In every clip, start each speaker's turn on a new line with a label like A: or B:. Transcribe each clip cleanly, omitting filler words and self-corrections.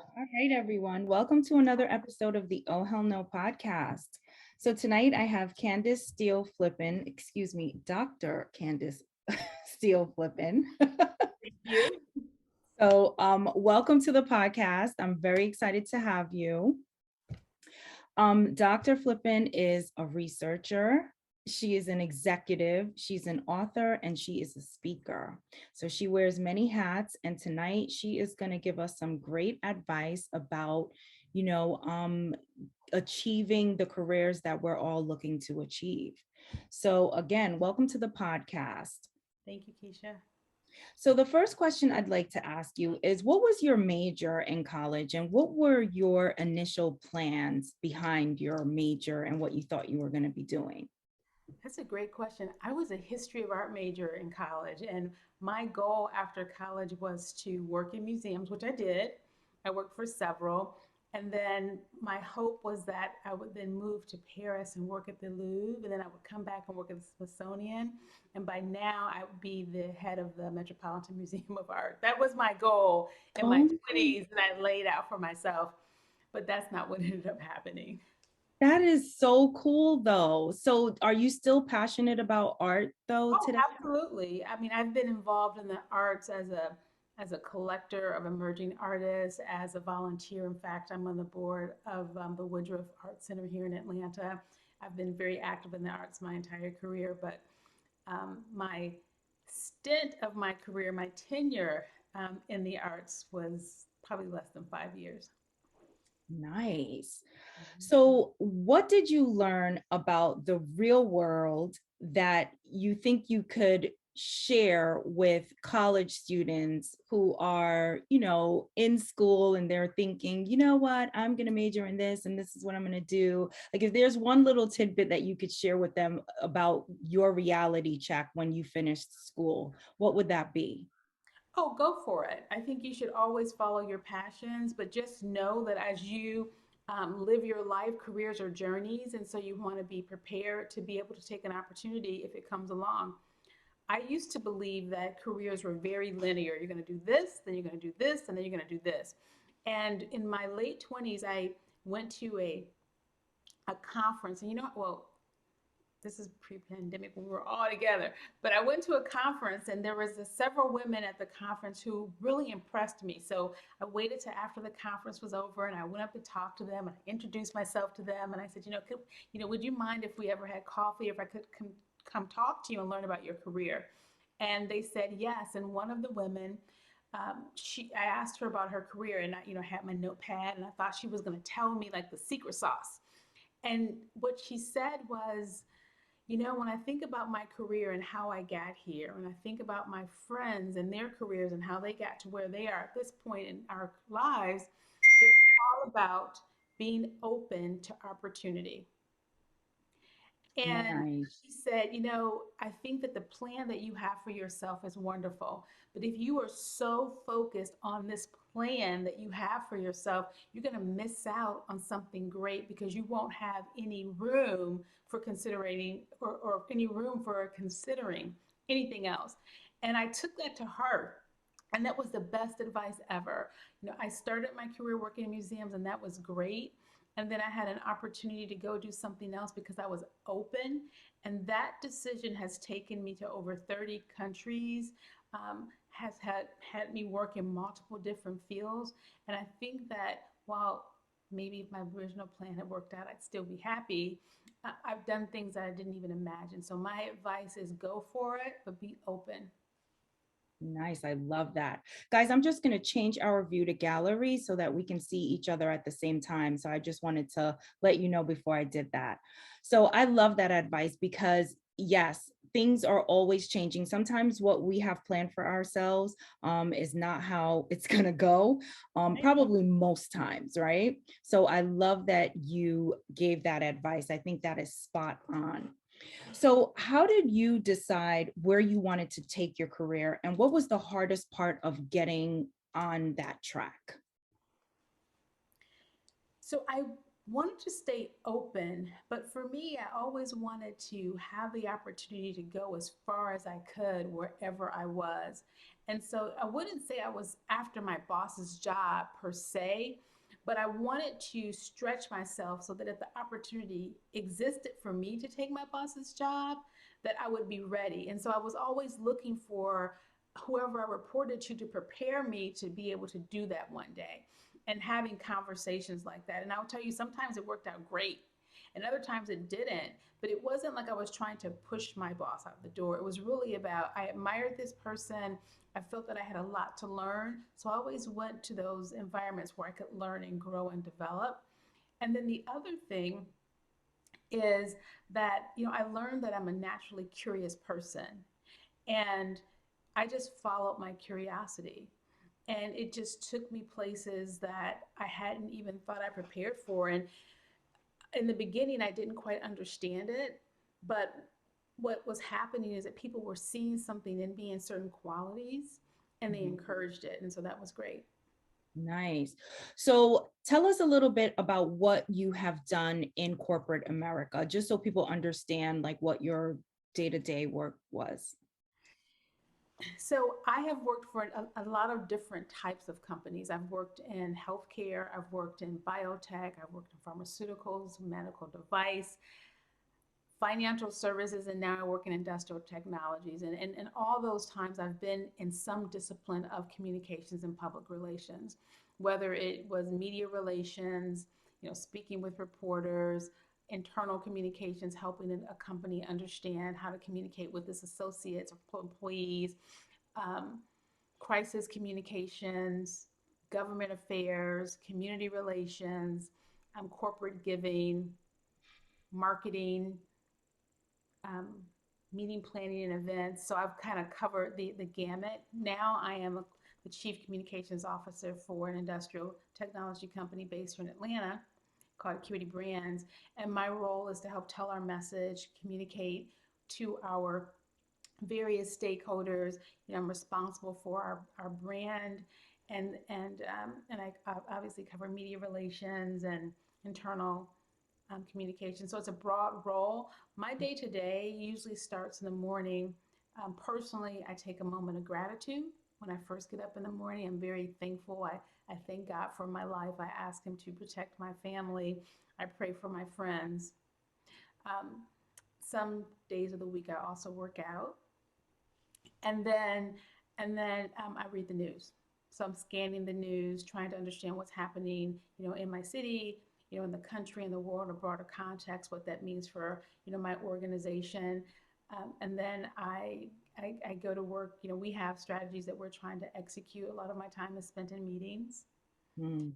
A: All right, everyone. Welcome to another episode of the Oh Hell No podcast. So tonight I have Candace Steele Flippin, Dr. Candace Steele Flippin.
B: Thank you.
A: Welcome to the podcast. I'm very excited to have you. Dr. Flippin is a researcher. She is an executive, she's an author, and she is a speaker. So she wears many hats. And tonight she is going to give us some great advice about, you know, um, achieving the careers that we're all looking to achieve. So, again, welcome to the podcast.
B: Thank you, Keisha.
A: So, the first question I'd like to ask you is what was your major in college and what were your initial plans behind your major and what you thought you were going to be doing?
B: That's a great question. I was a history of art major in college, and my goal after college was to work in museums, which I did. I worked for several. And then my hope was that I would then move to Paris and work at the Louvre, and then I would come back and work at the Smithsonian. And by now, I would be the head of the Metropolitan Museum of Art. That was my goal in my
A: Oh,
B: 20s that I laid out for myself, but that's not what ended up happening.
A: that is so cool, though. So, are you still passionate about art, though,
B: Oh,
A: today?
B: absolutely. I mean, I've been involved in the arts as a collector of emerging artists, as a volunteer. In fact, I'm on the board of the Woodruff Art Center here in Atlanta. I've been very active in the arts my entire career, but my stint of my career, my tenure in the arts was probably less than 5 years.
A: Nice.
B: Mhm.
A: So, what did you learn about the real world that you think you could share with college students who are, in school and they're thinking, you know what, I'm going to major in this and this is what I'm going to do? Like, if there's one little tidbit that you could share with them about your reality check when you finished school, what would that be?
B: Oh, go for it. I think you should always follow your passions, but just know that as you live your life, careers are journeys. And so you want to be prepared to be able to take an opportunity if it comes along. I used to believe that careers were very linear. You're going to do this, then you're going to do this, and then you're going to do this. And in my late 20s, I went to a conference. And well, this is pre-pandemic when we were all together, but I went to a conference and there was several women at the conference who really impressed me. So I waited till after the conference was over and I went up to talk to them and I introduced myself to them and I said, would you mind if we ever had coffee, if I could come talk to you and learn about your career? And they said yes. And one of the women, I asked her about her career and I had my notepad and I thought she was going to tell me like the secret sauce. And what she said was, when I think about my career and how I got here, when I think about my friends and their careers and how they got to where they are at this point in our lives, it's all about being open to opportunity. And
A: Nice.
B: she said, I think that the plan that you have for yourself is wonderful. But if you are so focused on this plan that you have for yourself, you're going to miss out on something great because you won't have any room for considering or any room for considering anything else. And I took that to heart. And that was the best advice ever. I started my career working in museums, and that was great. And then I had an opportunity to go do something else because I was open. And that decision has taken me to over 30 countries, has had me work in multiple different fields. And I think that while maybe if my original plan had worked out, I'd still be happy. I've done things that I didn't even imagine. So my advice is go for it, but be open.
A: Nice. I love that. Guys, I'm just going to change our view to gallery so that we can see each other at the same time. So I just wanted to let you know before I did that. So I love that advice because, yes, things are always changing. Sometimes what we have planned for ourselves is not how it's going to go,
B: Right?
A: probably most times, right? So I love that you gave that advice. I think that is spot on. So, how did you decide where you wanted to take your career, and what was the hardest part of getting on that track?
B: So I wanted to stay open, but for me, I always wanted to have the opportunity to go as far as I could wherever I was. And so I wouldn't say I was after my boss's job per se, but I wanted to stretch myself so that if the opportunity existed for me to take my boss's job, that I would be ready. And so I was always looking for whoever I reported to prepare me to be able to do that one day, and having conversations like that. And I'll tell you, sometimes it worked out great and other times it didn't. But it wasn't like I was trying to push my boss out the door. It was really about, I admired this person. I felt that I had a lot to learn. So I always went to those environments where I could learn and grow and develop. And then the other thing is that, I learned that I'm a naturally curious person. And I just followed my curiosity. And it just took me places that I hadn't even thought I prepared for. And in the beginning, I didn't quite understand it. But what was happening is that people were seeing something in me in certain qualities and they
A: Mhm.
B: encouraged it. And so that was great.
A: Nice. So tell us a little bit about what you have done in corporate America, just so people understand like what your day-to-day work was.
B: So I have worked for a lot of different types of companies. I've worked in healthcare, I've worked in biotech, I've worked in pharmaceuticals, medical device, financial services, and now I work in industrial technologies. And all those times I've been in some discipline of communications and public relations, whether it was media relations, speaking with reporters, internal communications, helping a company understand how to communicate with its associates or employees, um, crisis communications, government affairs, community relations, corporate giving, marketing, um, meeting planning and events. So I've kind of covered the gamut. Now I am the chief communications officer for an industrial technology company based here in Atlanta called Acuity Brands. And my role is to help tell our message, communicate to our various stakeholders. I'm responsible for our brand, and I obviously cover media relations and internal communication. So it's a broad role. My day to day usually starts in the morning. Personally, I take a moment of gratitude when I first get up in the morning. I'm very thankful. I thank God for my life. I ask Him to protect my family. I pray for my friends. Um, some days of the week, I also work out, and then I read the news. So I'm scanning the news, trying to understand what's happening, in my city, in the country, in the world, a broader context, what that means for, my organization. And then I go to work. We have strategies that we're trying to execute. A lot of my time is spent in meetings,
A: Mm.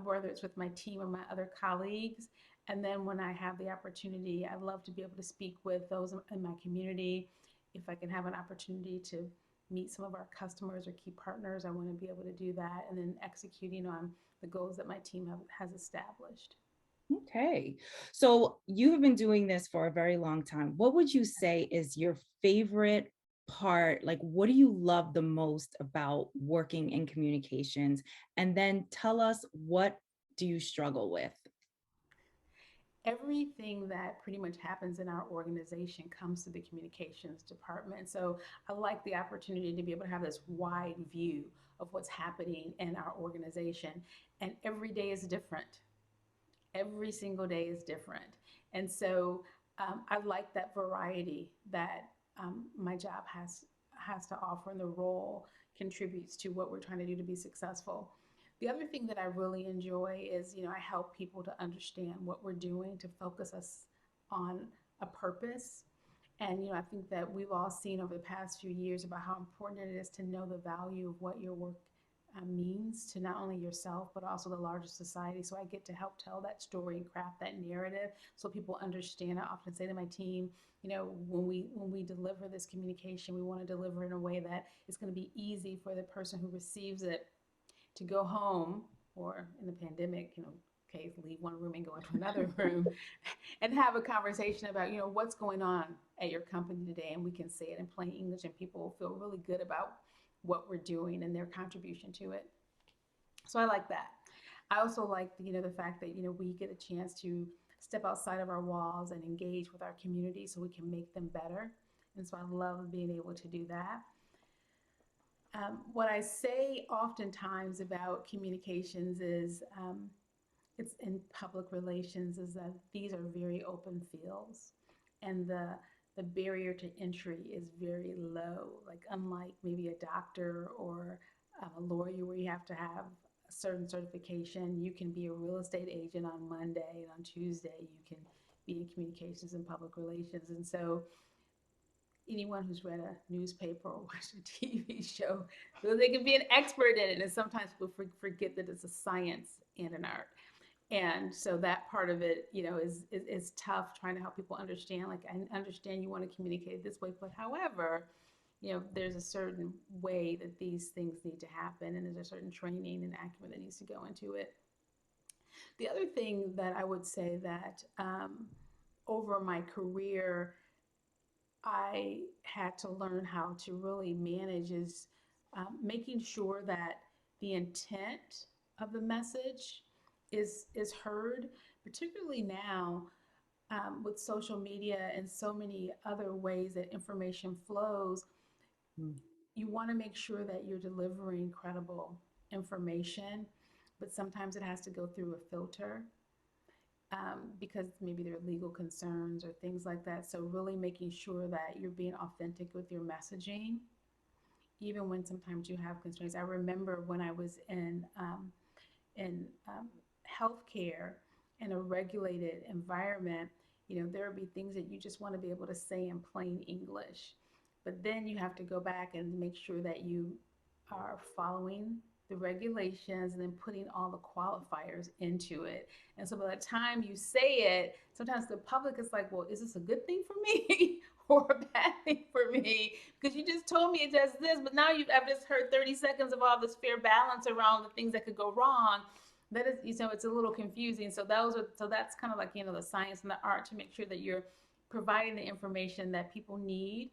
B: whether it's with my team or my other colleagues. And then when I have the opportunity, I love to be able to speak with those in my community. If I can have an opportunity to meet some of our customers or key partners, I want to be able to do that, and then executing on the goals that my team has established.
A: Okay. So you have been doing this for a very long time. What would you say is your favorite part? Like, what do you love the most about working in communications? And then tell us, what do you struggle with?
B: Everything that pretty much happens in our organization comes to the communications department. So I like the opportunity to be able to have this wide view of what's happening in our organization. And every day is different. Every single day is different. And so I like that variety that my job has to offer, and the role contributes to what we're trying to do to be successful. The other thing that I really enjoy is, I help people to understand what we're doing to focus us on a purpose. And, I think that we've all seen over the past few years about how important it is to know the value of what your work means to not only yourself, but also the larger society. So I get to help tell that story and craft that narrative so people understand. I often say to my team, when we deliver this communication, we want to deliver in a way that it's going to be easy for the person who receives it to go home, or in the pandemic, okay, leave one room and go into another room and have a conversation about, what's going on at your company today. And we can say it in plain English, and people will feel really good about what we're doing and their contribution to it. So I like that. I also like, the fact that, we get a chance to step outside of our walls and engage with our community so we can make them better. And so I love being able to do that. What I say oftentimes about communications is it's in public relations is that these are very open fields, and the barrier to entry is very low. Like unlike maybe a doctor or a lawyer where you have to have a certain certification, you can be a real estate agent on Monday, and on Tuesday you can be in communications and public relations. And so anyone who's read a newspaper or watched a TV show, so they can be an expert in it. And sometimes people forget that it's a science and an art. And so that part of it, is tough trying to help people understand. Like, I understand you want to communicate this way, but however, there's a certain way that these things need to happen, and there's a certain training and acumen that needs to go into it. The other thing that I would say that over my career, I had to learn how to really manage is making sure that the intent of the message is heard, particularly now with social media and so many other ways that information flows.
A: Mm.
B: You want to make sure that you're delivering credible information, but sometimes it has to go through a filter because maybe there are legal concerns or things like that. So really making sure that you're being authentic with your messaging, even when sometimes you have constraints. I remember when I was in healthcare in a regulated environment, there would be things that you just want to be able to say in plain English. But then you have to go back and make sure that you are following the regulations and then putting all the qualifiers into it. And so by the time you say it, sometimes the public is like, well, is this a good thing for me or a bad thing for me? Because you just told me it does this, but now I've just heard 30 seconds of all this fair balance around the things that could go wrong. That is, it's a little confusing. So that's kind of like, the science and the art to make sure that you're providing the information that people need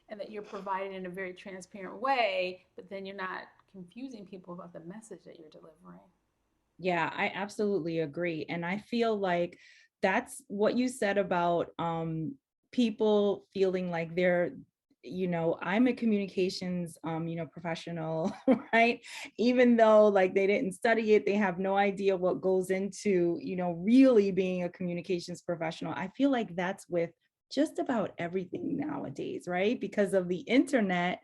B: and that you're providing in a very transparent way, but then you're not confusing people about the message that you're delivering.
A: Yeah, I absolutely agree. And I feel like that's what you said about people feeling like they're, I'm a communications, professional, right? Even though like they didn't study it, they have no idea what goes into, really being a communications professional. I feel like that's with just about everything nowadays, right? Because of the internet,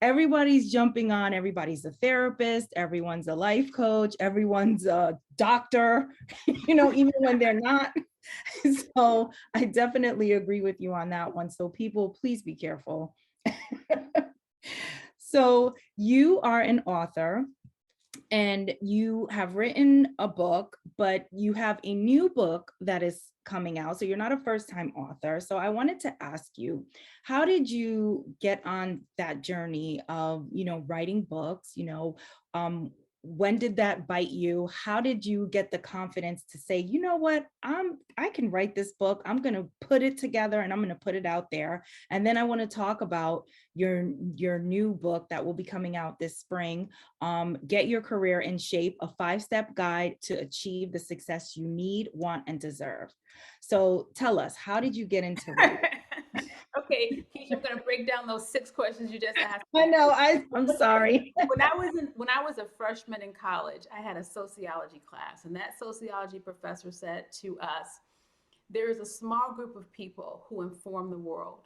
A: everybody's jumping on, everybody's a therapist, everyone's a life coach, everyone's a doctor, even when they're not. So I definitely agree with you on that one. So people, please be careful. So you are an author and you have written a book, but you have a new book that is coming out. So you're not a first-time author. So I wanted to ask you, how did you get on that journey of, writing books? When did that bite you? How did you get the confidence to say, you know what, I can write this book. I'm going to put it together and I'm going to put it out there. And then I want to talk about your new book that will be coming out this spring, Get Your Career in Shape, a 5-step guide to achieve the success you need, want, and deserve. So tell us, how did you get into writing?
B: Okay, Keisha, I'm going to break down those 6 questions you just asked
A: I
B: me.
A: know, I'm sorry.
B: When I was a freshman in college, I had a sociology class, and that sociology professor said to us, there is a small group of people who inform the world,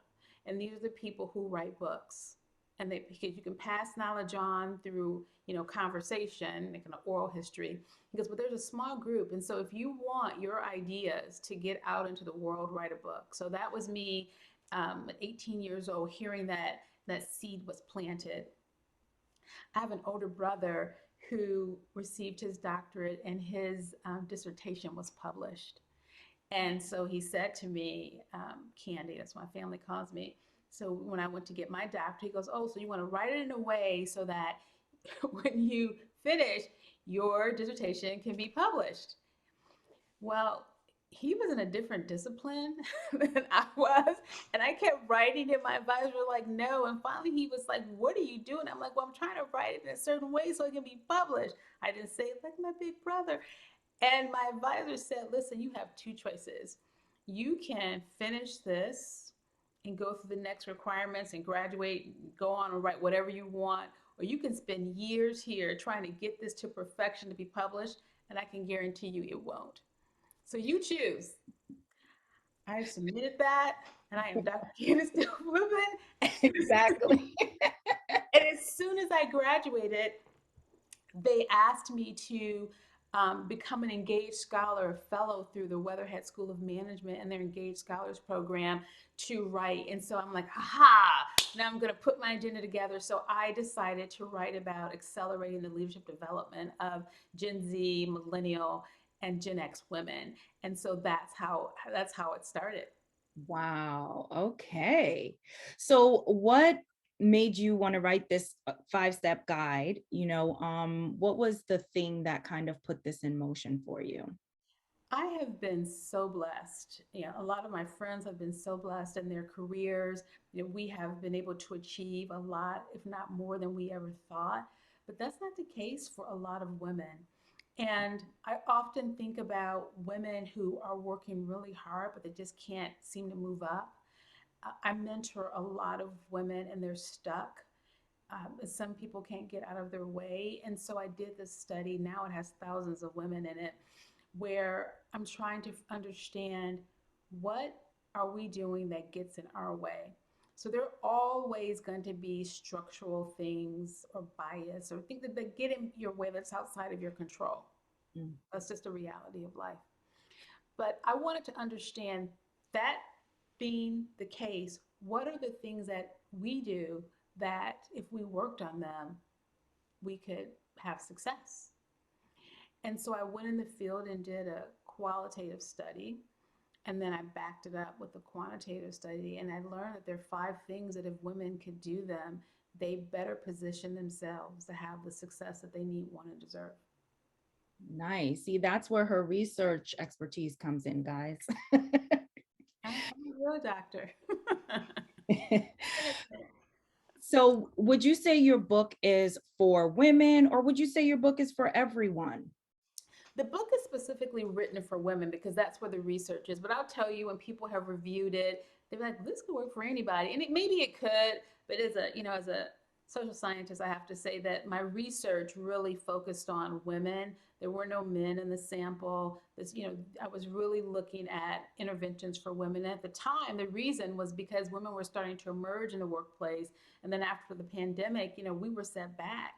B: and these are the people who write books. And because you can pass knowledge on through, conversation, like an oral history. He goes, but there's a small group, and so if you want your ideas to get out into the world, write a book. So that was me, at 18 years old, hearing that seed was planted. I have an older brother who received his doctorate, and his dissertation was published. And so he said to me, Candy, that's what my family calls me. So when I went to get my doctorate, he goes, oh, so you want to write it in a way so that when you finish, your dissertation can be published. Well, he was in a different discipline than I was. And I kept writing it. My advisors were like, no. And finally he was like, what are you doing? I'm like, well, I'm trying to write it in a certain way so it can be published. I didn't say it like my big brother. And my advisor said, listen, you have two choices. You can finish this and go through the next requirements and graduate, go on and write whatever you want, or you can spend years here trying to get this to perfection to be published, and I can guarantee you it won't. So you choose. I submitted that, and I am Dr. Candace Steele Flippin.
A: Exactly.
B: And as soon as I graduated, they asked me to become an engaged scholar fellow through the Weatherhead School of Management and their engaged scholars program to write. And so I'm like, aha, now I'm going to put my agenda together. So I decided to write about accelerating the leadership development of Gen Z, millennial, and Gen X women. And so that's how it started.
A: Wow. Okay. So what made you want to write this five-step guide? What was the thing that kind of put this in motion for you?
B: I have been so blessed. A lot of my friends have been so blessed in their careers. We have been able to achieve a lot, if not more than we ever thought. But that's not the case for a lot of women. And I often think about women who are working really hard, but they just can't seem to move up. I mentor a lot of women and they're stuck. Some people can't get out of their way. And so I did this study. Now it has thousands of women in it where I'm trying to understand what are we doing that gets in our way. So there are always going to be structural things or bias or things that get in your way that's outside of your control.
A: Mm.
B: That's just a reality of life. But I wanted to understand that being the case, what are the things that we do that if we worked on them, we could have success? And so I went in the field and did a qualitative study. And then I backed it up with a quantitative study. And I learned that there are five things that if women could do them, they better position themselves to have the success that they need, want, and deserve.
A: Nice. See, that's where her research expertise comes in, guys.
B: I'm a real doctor.
A: So, would you say your book is for women or would you say your book is for everyone?
B: The book is specifically written for women because that's where the research is. But I'll tell you, when people have reviewed it, they're like, "This could work for anybody," and maybe it could. But as a social scientist, I have to say that my research really focused on women. There were no men in the sample. I was really looking at interventions for women. And at the time, the reason was because women were starting to emerge in the workplace, and then after the pandemic, we were set back.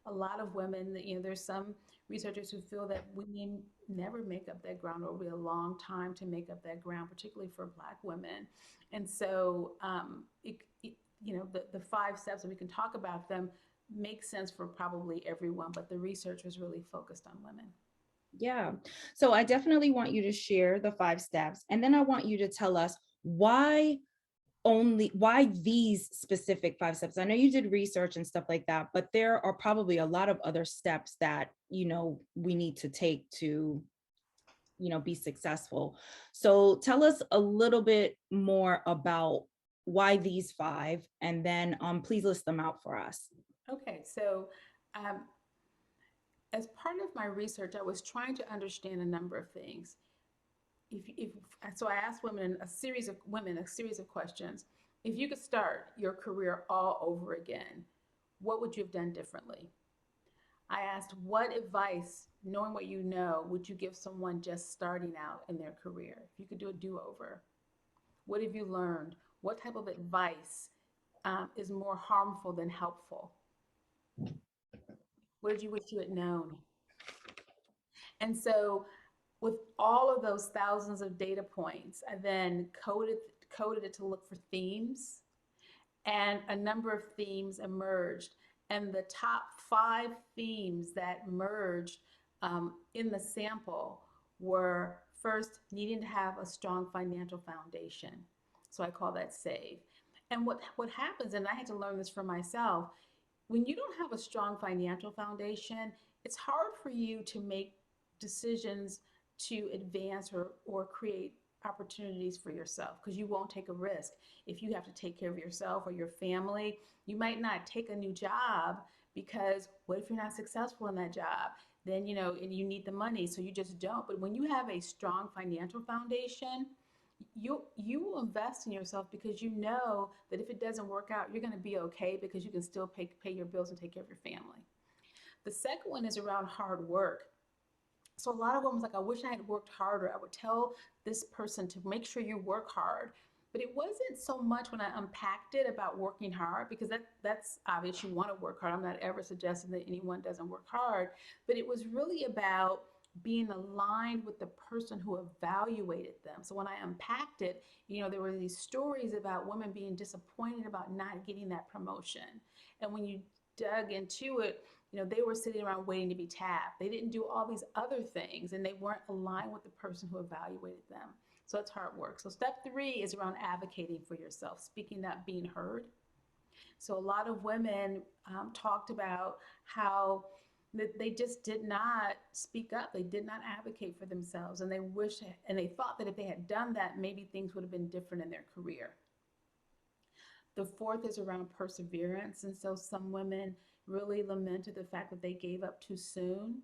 B: A lot of women, there's some researchers who feel that women never make up that ground, or it'll be a long time to make up that ground, particularly for Black women. And so, the five steps, and we can talk about them, make sense for probably everyone, but the research was really focused on women.
A: Yeah. So, I definitely want you to share the five steps. And then I want you to tell us why these specific five steps. I know you did research and stuff like that, but there are probably a lot of other steps that we need to take to be successful. So tell us a little bit more about why these five, and then please list them out for us.
B: Okay, so um, as part of my research, I was trying to understand a number of things. If so, I asked women a series of questions. If you could start your career all over again, what would you have done differently? I asked, what advice, knowing what you know, would you give someone just starting out in their career? If you could do a do-over, what have you learned? What type of advice is more harmful than helpful? What did you wish you had known? And so with all of those thousands of data points, I then coded it to look for themes, and a number of themes emerged. And the top five themes that merged in the sample were first, needing to have a strong financial foundation. So I call that SAVE. And what happens, and I had to learn this for myself, when you don't have a strong financial foundation, it's hard for you to make decisions to advance or create opportunities for yourself, because you won't take a risk. If you have to take care of yourself or your family, you might not take a new job, because what if you're not successful in that job? Then, and you need the money, so you just don't. But when you have a strong financial foundation, you will invest in yourself, because you know that if it doesn't work out, you're going to be okay, because you can still pay your bills and take care of your family. The second one is around hard work. So a lot of women's like, I wish I had worked harder. I would tell this person to make sure you work hard. But it wasn't so much when I unpacked it about working hard, because that's obvious. You want to work hard. I'm not ever suggesting that anyone doesn't work hard. But it was really about being aligned with the person who evaluated them. So when I unpacked it, there were these stories about women being disappointed about not getting that promotion. And when you dug into it, they were sitting around waiting to be tapped. They didn't do all these other things, and they weren't aligned with the person who evaluated them. So that's hard work. So step 3 is around advocating for yourself, speaking up, being heard. So a lot of women talked about how they just did not speak up. They did not advocate for themselves, and they thought that if they had done that, maybe things would have been different in their career. The fourth is around perseverance. And so some women really lamented the fact that they gave up too soon.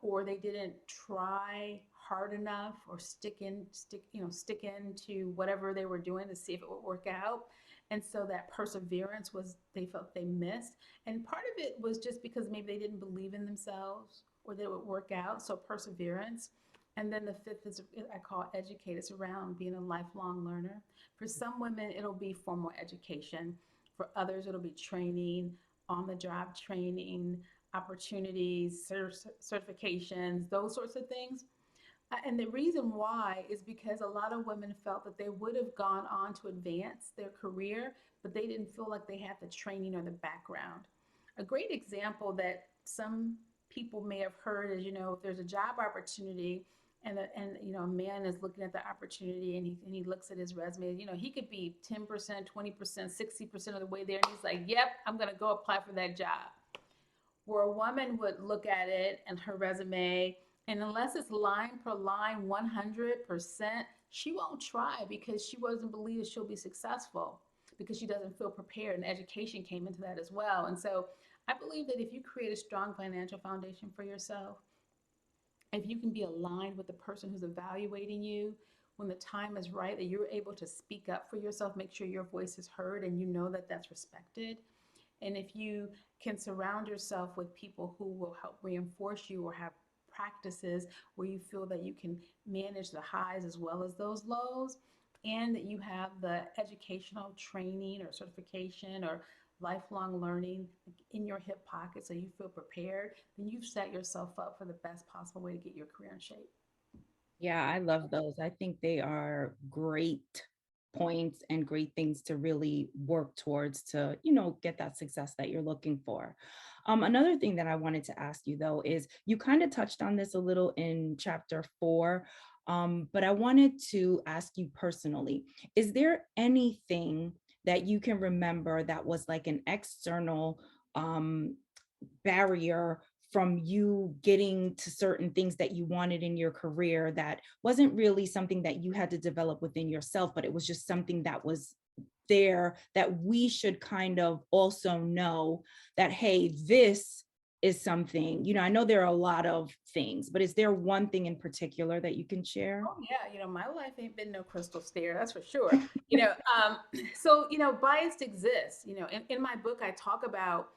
B: Or they didn't try hard enough, or stick into whatever they were doing to see if it would work out. And so that perseverance they felt they missed. And part of it was just because maybe they didn't believe in themselves or they would work out. So perseverance. And then the fifth is, I call educate. It's around being a lifelong learner. For some women, it'll be formal education. For others, it'll be training, on-the-job training, opportunities, certifications, those sorts of things. And the reason why is because a lot of women felt that they would have gone on to advance their career, but they didn't feel like they had the training or the background. A great example that some people may have heard is, if there's a job opportunity, and a man is looking at the opportunity, and he looks at his resume, he could be 10%, 20%, 60% of the way there, and he's like, yep, I'm going to go apply for that job. Where a woman would look at it and her resume, and unless it's line per line 100%, she won't try, because she doesn't believe she'll be successful, because she doesn't feel prepared. And education came into that as well. And so I believe that if you create a strong financial foundation for yourself, if you can be aligned with the person who's evaluating you, when the time is right, that you're able to speak up for yourself, make sure your voice is heard, and that that's respected. And if you can surround yourself with people who will help reinforce you, or have practices where you feel that you can manage the highs as well as those lows, and that you have the educational training or certification or lifelong learning in your hip pocket, so you feel prepared, then you've set yourself up for the best possible way to get your career in shape.
A: Yeah, I love those. I think they are great points and great things to really work towards to, get that success that you're looking for. Another thing that I wanted to ask you, though, is you kind of touched on this a little in chapter 4, but I wanted to ask you personally, is there anything that you can remember that was like an external barrier from you getting to certain things that you wanted in your career, that wasn't really something that you had to develop within yourself, but it was just something that was there that we should kind of also know that, hey, this is something, I know there are a lot of things, but is there one thing in particular that you can share?
B: Oh yeah, my life ain't been no crystal stair, that's for sure. So bias exists. In my book, I talk about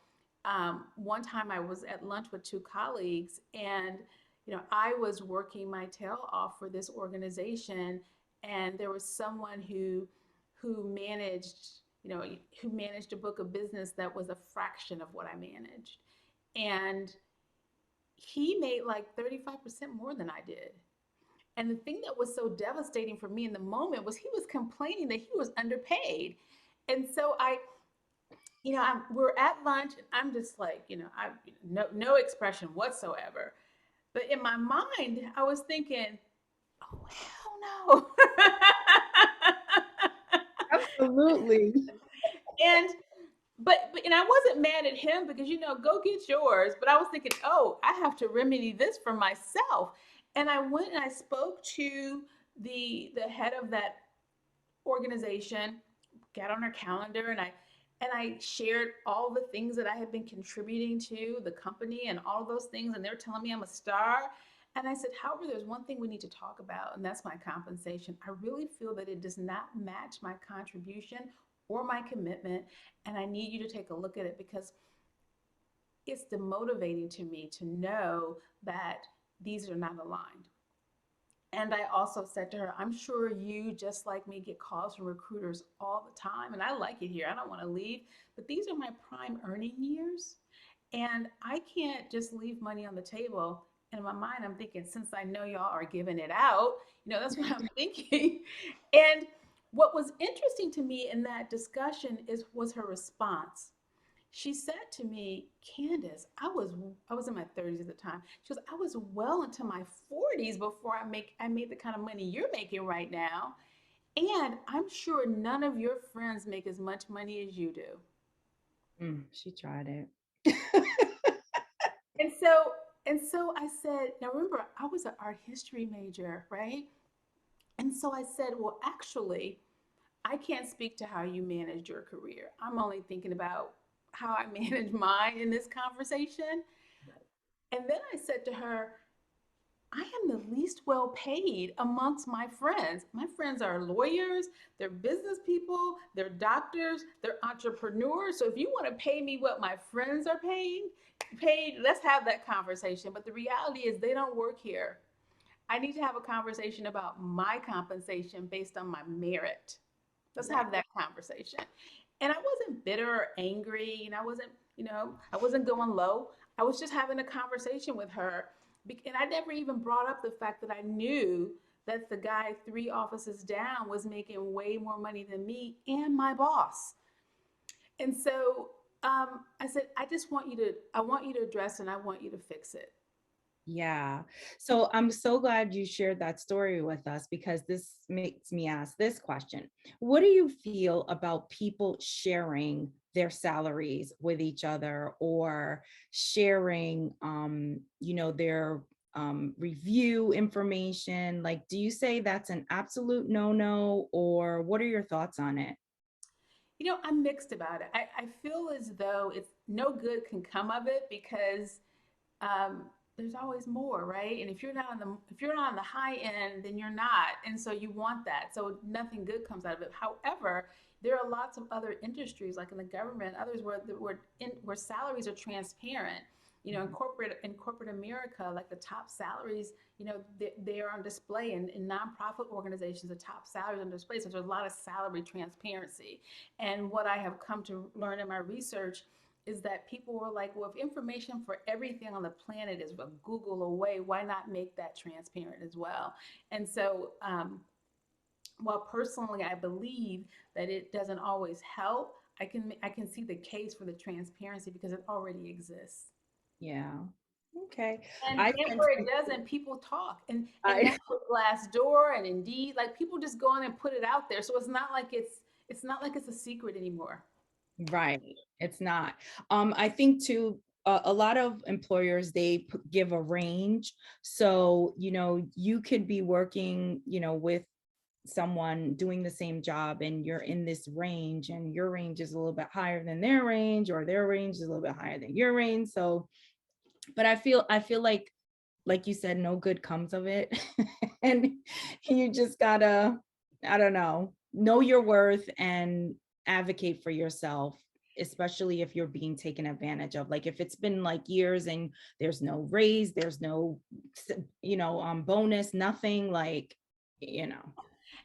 B: one time I was at lunch with 2 colleagues, and I was working my tail off for this organization, and there was someone who managed a book of business that was a fraction of what I managed, and he made like 35% more than I did. And the thing that was so devastating for me in the moment was he was complaining that he was underpaid. And so we're at lunch, and I'm just like, no expression whatsoever. But in my mind, I was thinking, oh, hell no.
A: Absolutely.
B: And but and I wasn't mad at him because go get yours. But I was thinking, oh, I have to remedy this for myself. And I went and I spoke to the head of that organization, got on her calendar, and I shared all the things that I had been contributing to the company and all those things, and they're telling me I'm a star. And I said, however, there's one thing we need to talk about, and that's my compensation. I really feel that it does not match my contribution or my commitment, and I need you to take a look at it because it's demotivating to me to know that these are not aligned. And I also said to her, I'm sure you, just like me, get calls from recruiters all the time. And I like it here. I don't want to leave. But these are my prime earning years. And I can't just leave money on the table. And in my mind, I'm thinking, since I know y'all are giving it out, that's what I'm thinking. And what was interesting to me in that discussion was her response. She said to me, Candace, I was in my 30s at the time. She goes, I was well into my 40s before I made the kind of money you're making right now. And I'm sure none of your friends make as much money as you do.
A: She tried it.
B: And so I said, now remember, I was an art history major, right? And so I said, well, actually, I can't speak to how you managed your career. I'm only thinking about how I manage mine in this conversation. And then I said to her, I am the least well paid amongst my friends. My friends are lawyers, they're business people, they're doctors, they're entrepreneurs. So if you want to pay me what my friends are paid, let's have that conversation. But the reality is they don't work here. I need to have a conversation about my compensation based on my merit. Let's
A: Right.
B: have that conversation. And I wasn't bitter or angry, and I wasn't going low. I was just having a conversation with her. And I never even brought up the fact that I knew that the guy 3 offices down was making way more money than me and my boss. And so I said, I want you to address and I want you to fix it.
A: Yeah. So I'm so glad you shared that story with us because this makes me ask this question. What do you feel about people sharing their salaries with each other or sharing their review information? Like, do you say that's an absolute no-no, or what are your thoughts on it?
B: I'm mixed about it. I feel as though it's no good can come of it because um, there's always more, right? And if you're not on the high end, then you're not, and so you want that. So nothing good comes out of it. However, there are lots of other industries, like in the government, others where salaries are transparent. In corporate America, like the top salaries, they are on display. In nonprofit organizations, the top salaries are on display. So there's a lot of salary transparency. And what I have come to learn in my research is that people were like, well, if information for everything on the planet is a Google away, why not make that transparent as well? And so, while personally I believe that it doesn't always help, I can see the case for the transparency because it already exists.
A: Yeah. Okay.
B: And
A: I
B: and
A: tend
B: where it
A: to,
B: doesn't, people talk, and
A: I
B: that's what Glassdoor and Indeed, like people just go on and put it out there. So it's not like it's a secret anymore.
A: Right. It's not. I think too, a lot of employers, they give a range. So, you could be working, with someone doing the same job and you're in this range and your range is a little bit higher than their range or their range is a little bit higher than your range. So, but I feel like you said, no good comes of it. And you just gotta, I don't know your worth and advocate for yourself, especially if you're being taken advantage of. Like if it's been like years and there's no raise, there's no bonus, nothing, like, you know.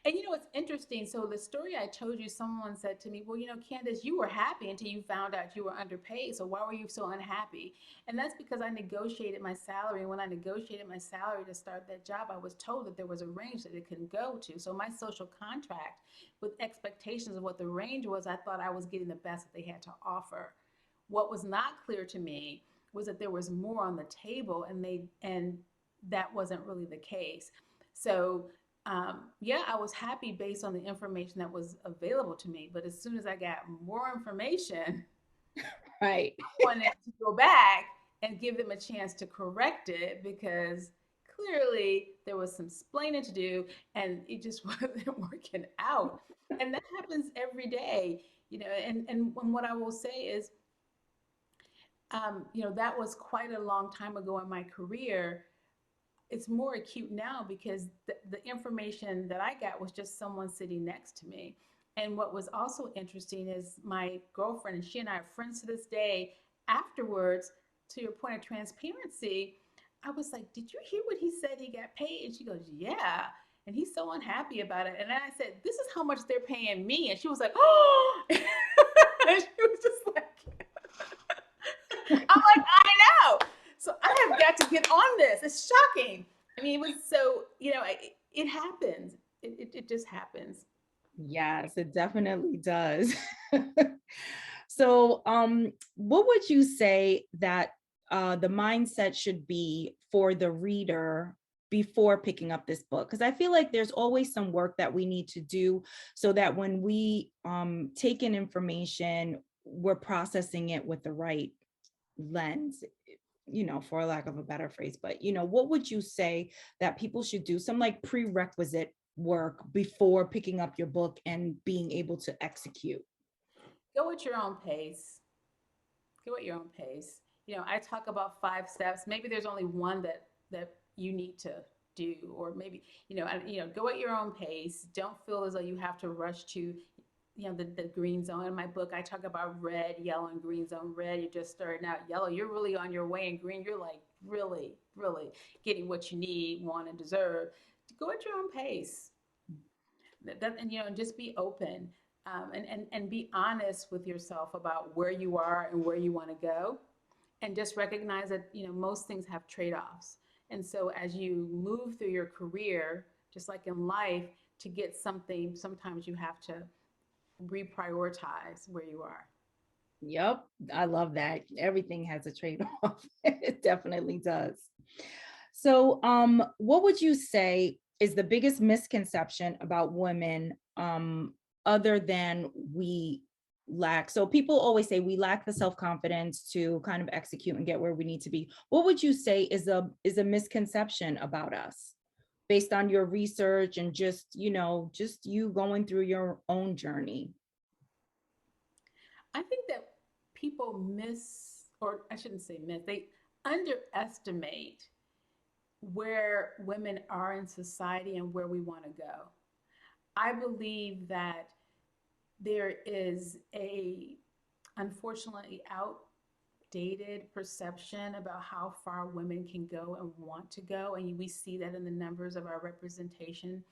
B: And it's interesting. So the story I told you, someone said to me, well, Candace, you were happy until you found out you were underpaid. So why were you so unhappy? And that's because I negotiated my salary. And when I negotiated my salary to start that job, I was told that there was a range that it could go to. So my social contract with expectations of what the range was, I thought I was getting the best that they had to offer. What was not clear to me was that there was more on the table, and that wasn't really the case. So yeah, I was happy based on the information that was available to me. But as soon as I got more information,
A: Right.
B: Wanted to go back and give them a chance to correct it because clearly there was some splaining to do and it just wasn't working out. And that happens every day, and what I will say is, that was quite a long time ago in my career. It's more acute now because the information that I got was just someone sitting next to me. And what was also interesting is my girlfriend, and she and I are friends to this day. Afterwards, to your point of transparency, I was like, "Did you hear what he said he got paid?" And she goes, "Yeah." And he's so unhappy about it. And then I said, "This is how much they're paying me." And she was like, "Oh," and she was just like, I'm like, I know. So I have got to get on this. It's shocking. I mean, it was so, it happens. It just happens.
A: Yes, it definitely does. So, what would you say that the mindset should be for the reader before picking up this book? Because I feel like there's always some work that we need to do so that when we take in information, we're processing it with the right lens, for lack of a better phrase. But, what would you say that people should do? Some like prerequisite work before picking up your book and being able to execute.
B: Go at your own pace. Go at your own pace. I talk about 5 steps. Maybe there's only one that you need to do, or maybe, go at your own pace. Don't feel as though you have to rush to, the green zone. In my book, I talk about red, yellow, and green zone. Red, you're just starting out. Yellow, you're really on your way. And green, you're like really, really getting what you need, want, and deserve. Go at your own pace. And just be open, and be honest with yourself about where you are and where you want to go, and just recognize that most things have trade-offs. And so as you move through your career, just like in life, to get something, sometimes you have to reprioritize where you are.
A: Yep, I love that. Everything has a trade-off. It definitely does. So, what would you say is the biggest misconception about women, other than we lack? So, people always say we lack the self-confidence to kind of execute and get where we need to be. What would you say is a misconception about us based on your research and just you going through your own journey?
B: I think that people miss, or I shouldn't say miss, they underestimate where women are in society and where we want to go. I believe that there is a unfortunately outdated perception about how far women can go and want to go, and we see that in the numbers of our representation,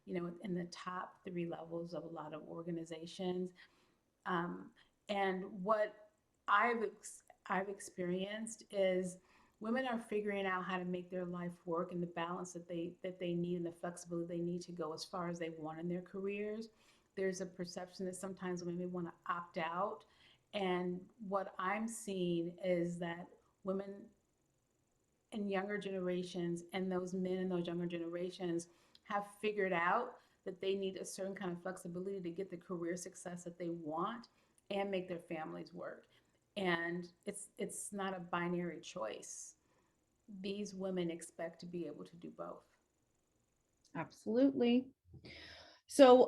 B: in the top 3 levels of a lot of organizations. um, and what I've I've experienced is women are figuring out how to make their life work, and the balance that they need, and the flexibility they need to go as far as they want in their careers. There's a perception that sometimes women want to opt out, and what I'm seeing is that women in younger generations and those men in those younger generations have figured out that they need a certain kind of flexibility to get the career success that they want and make their families work. And it's not a binary choice. These women expect to be able to do both.
A: Absolutely. So,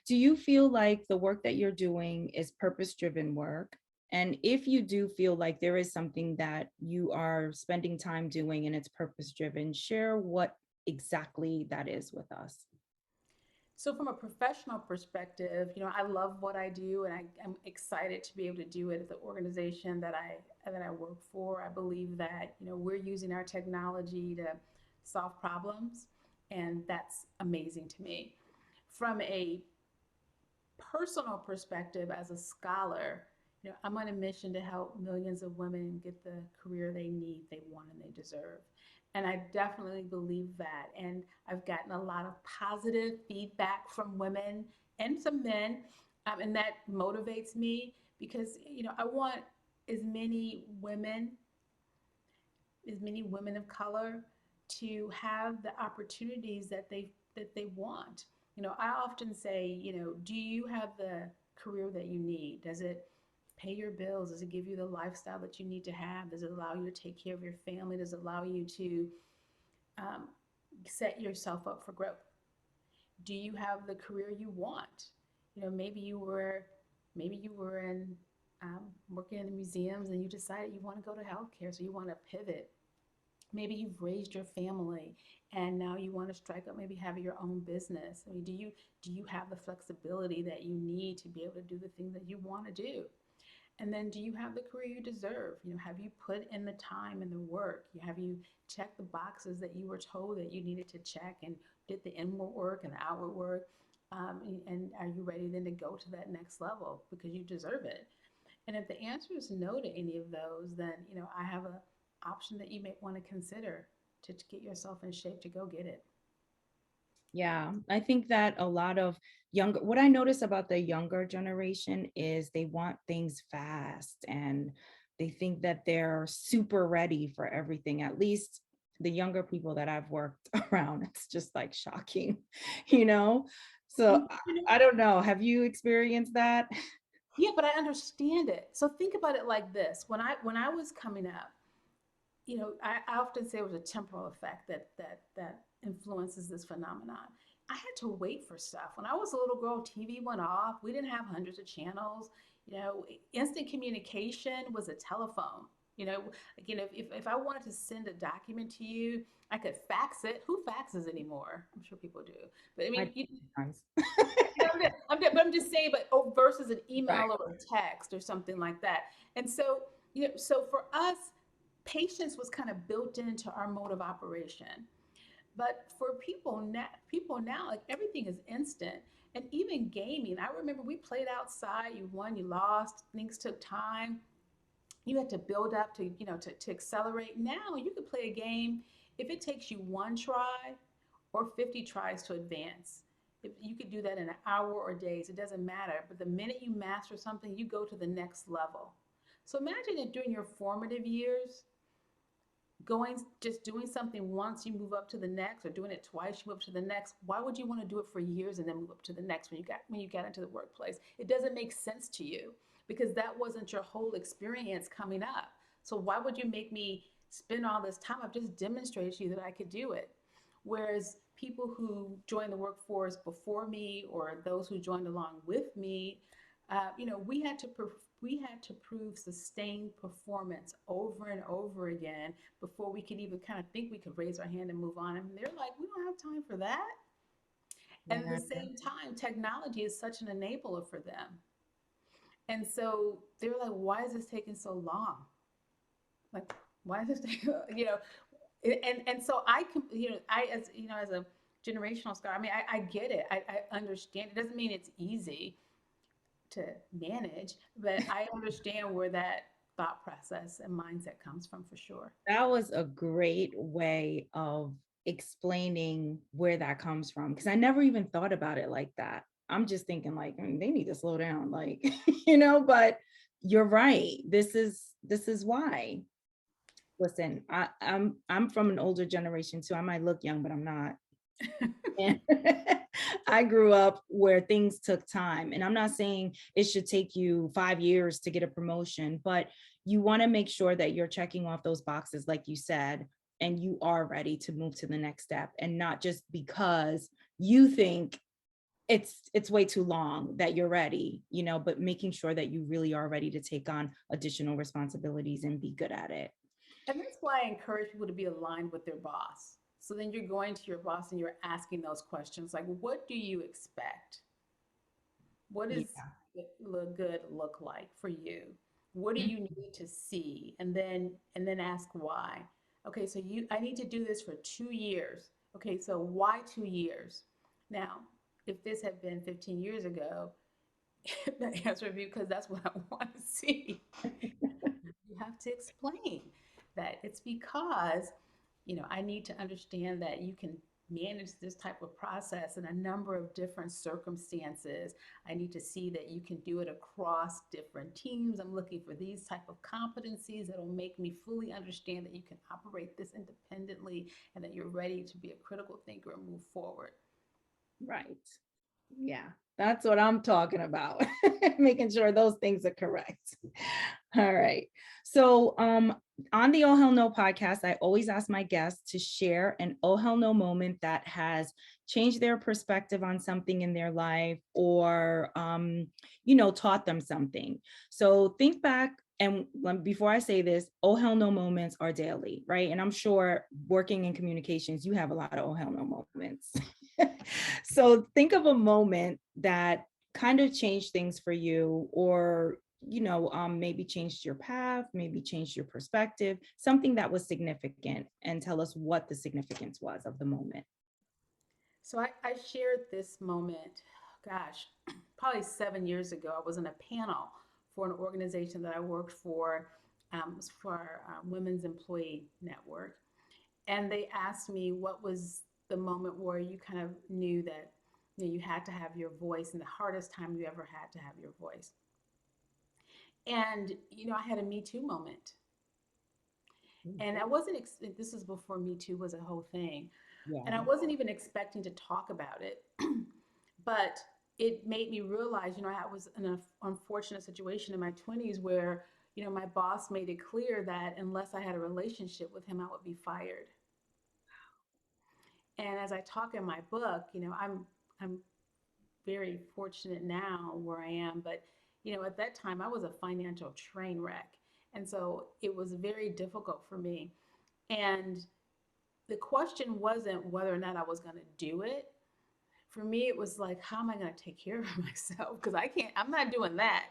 A: do you feel like the work that you're doing is purpose-driven work? And if you do feel like there is something that you are spending time doing and it's purpose-driven, share what exactly that is with us.
B: So, from a professional perspective, I love what I do, and I'm excited to be able to do it at the organization that I work for. I believe that we're using our technology to solve problems, and that's amazing to me. From a personal perspective, as a scholar, I'm on a mission to help millions of women get the career they need, they want, and they deserve. And I definitely believe that. And I've gotten a lot of positive feedback from women and some men, and that motivates me because I want as many women, as many women of color, to have the opportunities that they want. I often say, do you have the career that you need? Does it pay your bills? Does it give you the lifestyle that you need to have? Does it allow you to take care of your family? Does it allow you to um, set yourself up for growth? Do you have the career you want? Maybe you were in working in the museums and you decided you want to go to healthcare, so you want to pivot. Maybe you've raised your family and now you want to strike up, maybe have your own business. I mean, do you have the flexibility that you need to be able to do the things that you want to do? And then do you have the career you deserve? Have you put in the time and the work? Have you checked the boxes that you were told that you needed to check and did the inward work and the outward work? And are you ready then to go to that next level because you deserve it? And if the answer is no to any of those, then I have a option that you may want to consider to get yourself in shape to go get it.
A: Yeah, I think that a lot of what I notice about the younger generation is they want things fast and they think that they're super ready for everything. At least the younger people that I've worked around, it's just like shocking, you know? So
B: And, you know,
A: I don't know. Have you experienced that?
B: yeah, but I understand it. So think about it like this. When I was coming up, I often say it was a temporal effect that influences this phenomenon. I had to wait for stuff. When I was a little girl, TV went off. We didn't have hundreds of channels. Instant communication was a telephone. If I wanted to send a document to you, I could fax it. Who faxes anymore? I'm sure people do. But I
A: I
B: mean,
A: sometimes.
B: but I'm just saying, but versus an
A: Right.
B: email or a text or something like that. And so, so for us, patience was kind of built into our mode of operation. But for people now, like everything is instant. And even gaming, I remember we played outside, you won, you lost, things took time. You had to build up to accelerate. Now you could play a game if it takes you one try or 50 tries to advance. If you could do that in an hour or days, it doesn't matter. But the minute you master something, you go to the next level. So imagine that during your formative years, just doing something once, you move up to the next, or doing it twice, you move up to the next. Why would you want to do it for years and then move up to the next when you get into the workplace? It doesn't make sense to you because that wasn't your whole experience coming up. So why would you make me spend all this time? I've just demonstrated to you that I could do it. Whereas people who joined the workforce before me or those who joined along with me, we had to prove sustained performance over and over again before we could even kind of think we could raise our hand and move on. And they're like, we don't have time for that. And at
A: Yeah.
B: the same time, technology is such an enabler for them. And so they're like, why is this taking so long? Like, why is this taking, and so I can, as a generational scholar, I mean, I get it. I understand. It doesn't mean it's easy to manage, but I understand where that thought process and mindset comes from for sure.
A: That was a great way of explaining where that comes from because I never even thought about it like that. I'm just thinking like they need to slow down, like, but you're right. This is why. Listen, I'm from an older generation too. I might look young, but I'm not. And I grew up where things took time. And I'm not saying it should take you 5 years to get a promotion, but you want to make sure that you're checking off those boxes, like you said, and you are ready to move to the next step and not just because you think it's way too long that you're ready, but making sure that you really are ready to take on additional responsibilities and be good at it.
B: And that's why I encourage people to be aligned with their boss. So then you're going to your boss and you're asking those questions like, what do you expect? What
A: Yeah.
B: does look good look like for you? What do you need to see? And then ask why. Okay, so I need to do this for 2 years. Okay, so why 2 years? Now, if this had been 15 years ago, the answer would be because that's what I want to see. You have to explain that it's because, I need to understand that you can manage this type of process in a number of different circumstances. I need to see that you can do it across different teams. I'm looking for these type of competencies that will make me fully understand that you can operate this independently and that you're ready to be a critical thinker and move forward.
A: Right. Yeah. That's what I'm talking about. Making sure those things are correct. All right. So, on the Oh Hell No podcast, I always ask my guests to share an Oh Hell No moment that has changed their perspective on something in their life or, taught them something. So think back. And before I say this, oh hell no moments are daily, right? And I'm sure working in communications, you have a lot of oh hell no moments. So think of a moment that kind of changed things for you, or maybe changed your path, maybe changed your perspective, something that was significant, and tell us what the significance was of the moment.
B: So I shared this moment, gosh, probably 7 years ago. I was in a panel for an organization that I worked for, it was for our Women's Employee Network. And they asked me what was the moment where you kind of knew that you had to have your voice and the hardest time you ever had to have your voice. And, I had a Me Too moment. And I wasn't, this is before Me Too was a whole thing. And I
A: Yeah.
B: wasn't even expecting to talk about it. But it made me realize, I was in an unfortunate situation in my 20s where, my boss made it clear that unless I had a relationship with him, I would be fired. And as I talk in my book, I'm very fortunate now where I am, but at that time I was a financial train wreck. And so it was very difficult for me. And the question wasn't whether or not I was going to do it. For me, it was like, how am I going to take care of myself? Because I'm not doing that.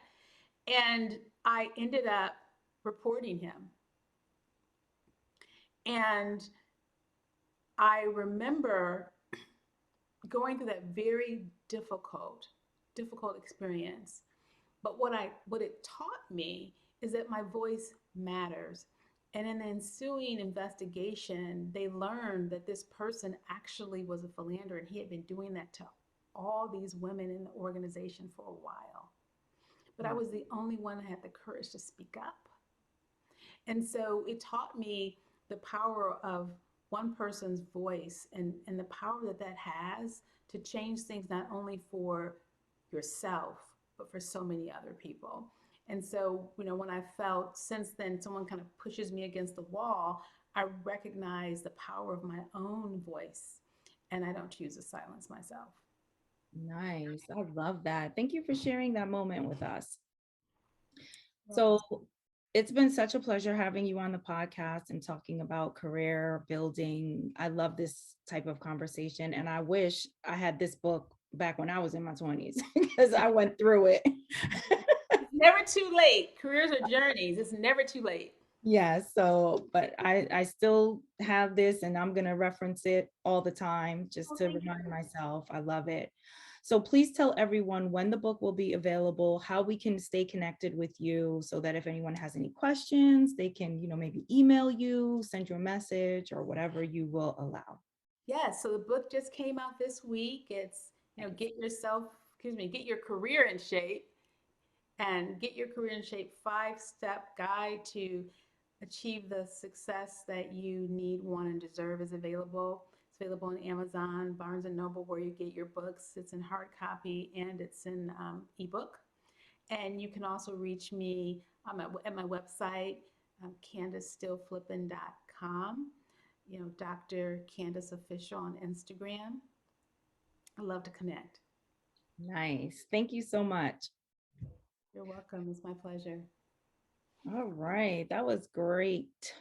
B: And I ended up reporting him. And I remember going through that very difficult experience. But what it taught me is that my voice matters. And in the ensuing investigation, they learned that this person actually was a philanderer and he had been doing that to all these women in the organization for a while. But I was the only one that had the courage to speak up. And so it taught me the power of one person's voice and the power that that has to change things not only for yourself, but for so many other people. And so, when I felt since then someone kind of pushes me against the wall, I recognize the power of my own voice and I don't choose to silence myself.
A: Nice. I love that. Thank you for sharing that moment with us.
B: Welcome.
A: So it's been such a pleasure having you on the podcast and talking about career building. I love this type of conversation, and I wish I had this book back when I was in my 20s because I went through it.
B: It's never too late. Careers are journeys. It's never too late.
A: Yeah, so but I still have this and I'm going to reference it all the time just
B: Oh,
A: to
B: thank
A: remind
B: you.
A: myself I love it. So please tell everyone when the book will be available, how we can stay connected with you so that if anyone has any questions, they can, maybe email you, send you a message or whatever you will allow.
B: Yes, so the book just came out this week. It's, get your career in shape and get your career in shape 5-step guide to achieve the success that you need, want, and deserve is available. It's available on Amazon, Barnes and Noble, where you get your books. It's in hard copy and it's in ebook. And you can also reach me at my website, CandaceSteeleFlippin.com. Dr. Candace Official on Instagram. I love to connect.
A: Nice. Thank you so much.
B: You're welcome. It's my pleasure.
A: All right. That was great.